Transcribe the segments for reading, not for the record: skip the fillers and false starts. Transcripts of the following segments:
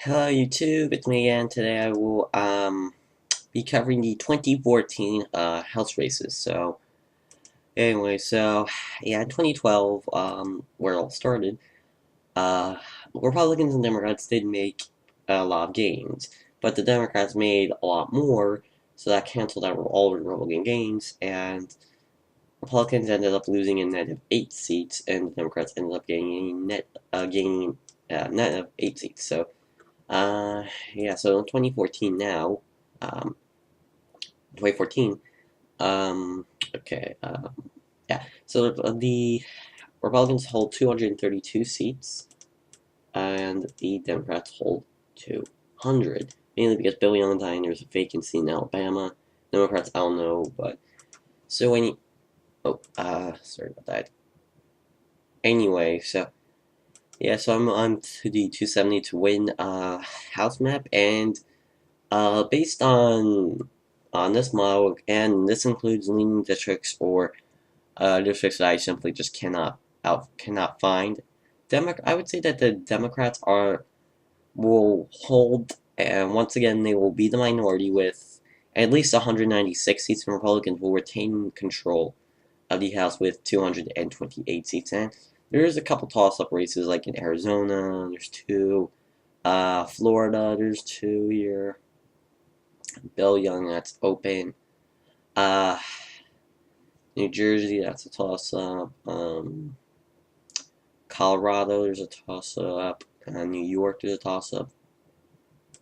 Hello YouTube, it's me again. Today I will be covering the 2014 House races. Yeah, in 2012, where it all started, uh Republicans and Democrats did make a lot of gains, but the Democrats made a lot more, so that canceled out all Republican gains, and Republicans ended up losing a net of 8 seats, and the Democrats ended up gaining net of 8 seats. Yeah, so in 2014 now, um, 2014, um, okay, yeah, so the Republicans hold 232 seats, and the Democrats hold 200, mainly because Bill Young died and there's a vacancy in Alabama. Democrats, I don't know, but, so sorry about that. Anyway, yeah, so I'm on to the 270 to win, House map, and based on this model, and this includes leaning districts or districts that I simply just cannot find. I would say that the Democrats will hold, and once again they will be the minority with at least 196 seats, and Republicans will retain control of the House with 228 seats. And there's a couple toss-up races like in Arizona. There's two. Florida. There's two here. Bill Young, that's open. Uh, New Jersey, that's a toss up. Colorado, there's a toss up. New York, there's a toss up.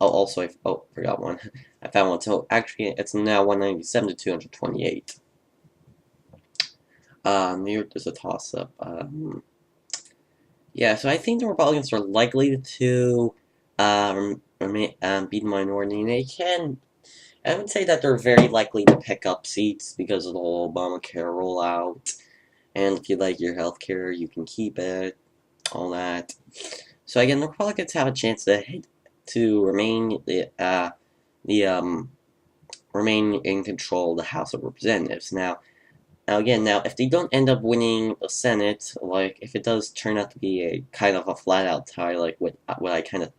Oh, also, forgot one. I found one. So actually, it's now 197 to 228. New York, there's a toss up. Yeah, so I think the Republicans are likely to be the minority. And I would say that they're very likely to pick up seats because of the whole Obamacare rollout. And if you like your health care, you can keep it, all that. So again, the Republicans have a chance to remain in control of the House of Representatives. Now, if they don't end up winning the Senate, like if it does turn out to be a kind of a flat out tie, like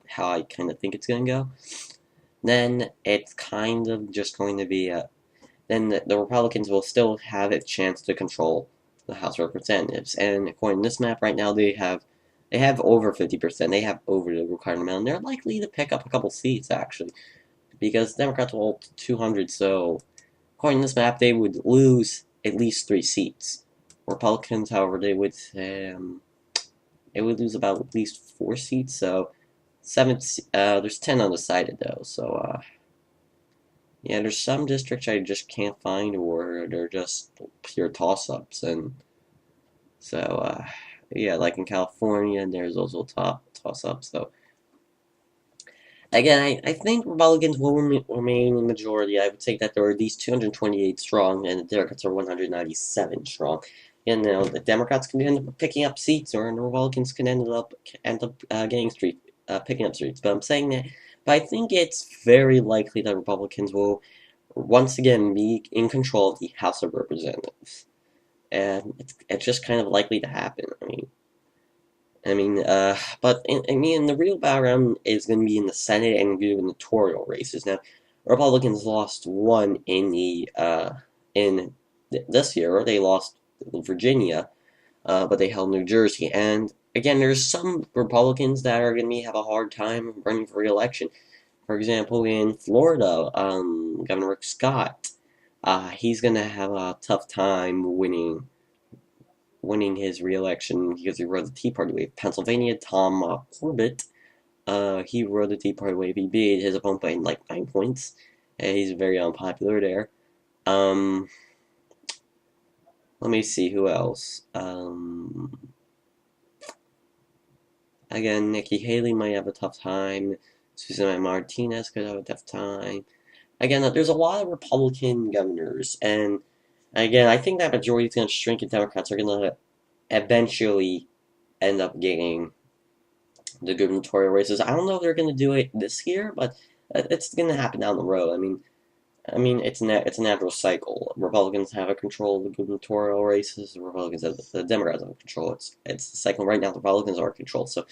how I kind of think it's gonna go, then it's kind of just going to be then the Republicans will still have a chance to control the House of Representatives. And according to this map right now, they have over 50%. They have over the required amount. And they're likely to pick up a couple seats actually, because Democrats will hold 200. So according to this map, they would lose at least 3 seats. Republicans, however, they would lose about at least 4 seats. So there's 10 undecided though. Yeah, there's some districts I just can't find, or they're just pure toss-ups, and yeah, like in California, there's also toss-ups. So again, I think Republicans will remain in majority. I would say that there are at least 228 strong, and the Democrats are 197 strong. And the Democrats can end up picking up seats, or the Republicans can end up picking up seats. But I'm saying that, but I think it's very likely that Republicans will once again be in control of the House of Representatives, and it's just kind of likely to happen. The real battleground is going to be in the Senate and gubernatorial races. Now, Republicans lost one in this year. They lost Virginia, but they held New Jersey. And again, there's some Republicans that are going to have a hard time running for re-election. For example, in Florida, Governor Rick Scott, he's going to have a tough time winning his re-election because he rode the Tea Party wave. Pennsylvania, Tom Corbett, he rode the Tea Party wave. He beat his opponent by like 9 points. And he's very unpopular there. Let me see who else. Again, Nikki Haley might have a tough time. Susan Martinez could have a tough time. Again, there's a lot of Republican governors, and again, I think that majority is going to shrink, and Democrats are going to eventually end up getting the gubernatorial races. I don't know if they're going to do it this year, but it's going to happen down the road. It's a natural cycle. Republicans have a control of the gubernatorial races. The Democrats have control. It's the cycle right now. The Republicans are in control. So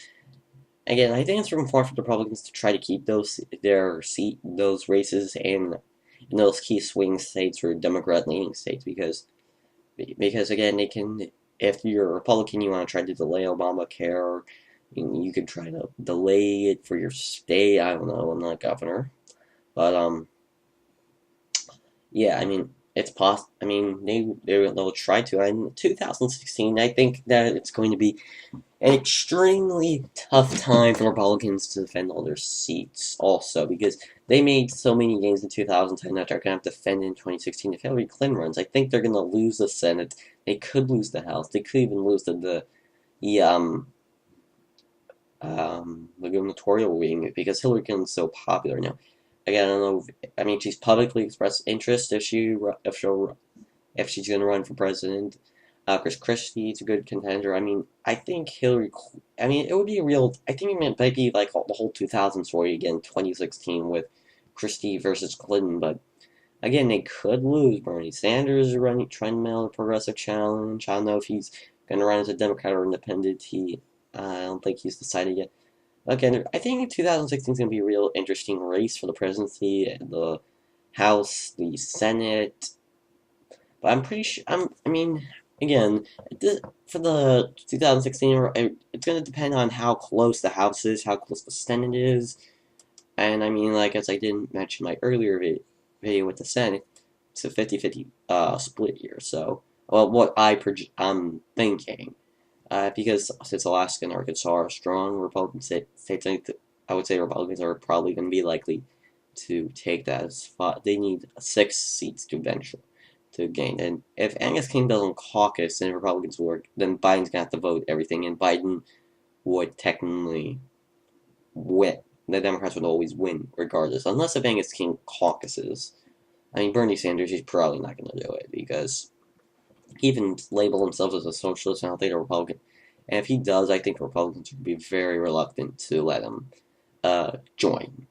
again, I think it's important for the Republicans to try to keep those races in those key swing states or Democrat leaning states because again they can, if you're a Republican, you want to try to delay Obamacare. You could try to delay it for your state. I don't know. I'm not governor, but yeah. I mean, it's possible. I mean, they'll try to. In 2016, I think that it's going to be an extremely tough time for Republicans to defend all their seats, also, because they made so many gains in 2010 that they're going to have to defend in 2016 if Hillary Clinton runs. I think they're going to lose the Senate. They could lose the House. They could even lose the the gubernatorial wing because Hillary Clinton's so popular now. Again, I don't know. I mean, she's publicly expressed interest if she's going to run for president. Chris Christie's a good contender. I mean, I think I mean, it would be a real. I think it might be like the whole 2000 story again, 2016 with Christie versus Clinton. But again, they could lose. Bernie Sanders is running, trying to mail a progressive challenge. I don't know if he's going to run as a Democrat or independent. I don't think he's decided yet. Again, I think 2016 is going to be a real interesting race for the presidency, the House, the Senate. But I'm pretty sure. I mean, again, for the 2016, it's going to depend on how close the House is, how close the Senate is, and I mean, like as I didn't mention my earlier video with the Senate, it's a 50-50 split here. So, well, what I'm thinking, because since Alaska and Arkansas are strong Republican states, I would say Republicans are probably going to be likely to take that spot. They need 6 seats to eventually to gain. And if Angus King doesn't caucus, then Republicans will, then Biden's gonna have to vote everything, and Biden would technically win. The Democrats would always win regardless, unless if Angus King caucuses. I mean, Bernie Sanders, he's probably not gonna do it because he even labeled himself as a socialist, and I don't think a Republican. And if he does, I think Republicans would be very reluctant to let him join.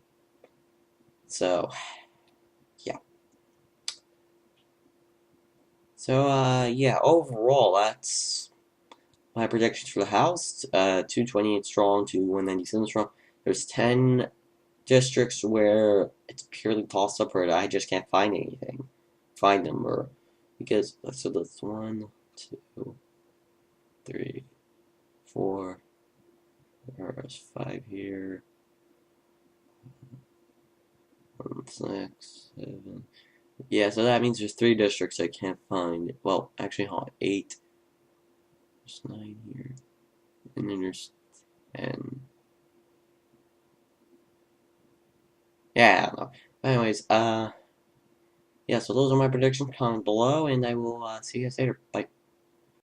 So, yeah. So, yeah, overall, that's my predictions for the House. 228 strong to 197 strong. There's 10 districts where it's purely toss up, or I just can't find anything. Find them, or because so that's 1, 2, 3, 4. There's 5 here. 6, 7. Yeah, so that means there's 3 districts I can't find. Well, actually, hold on. 8. There's 9 here. And then there's 10. Yeah, I don't know. But anyways, yeah, so those are my predictions. Comment below, and I will see you guys later. Bye.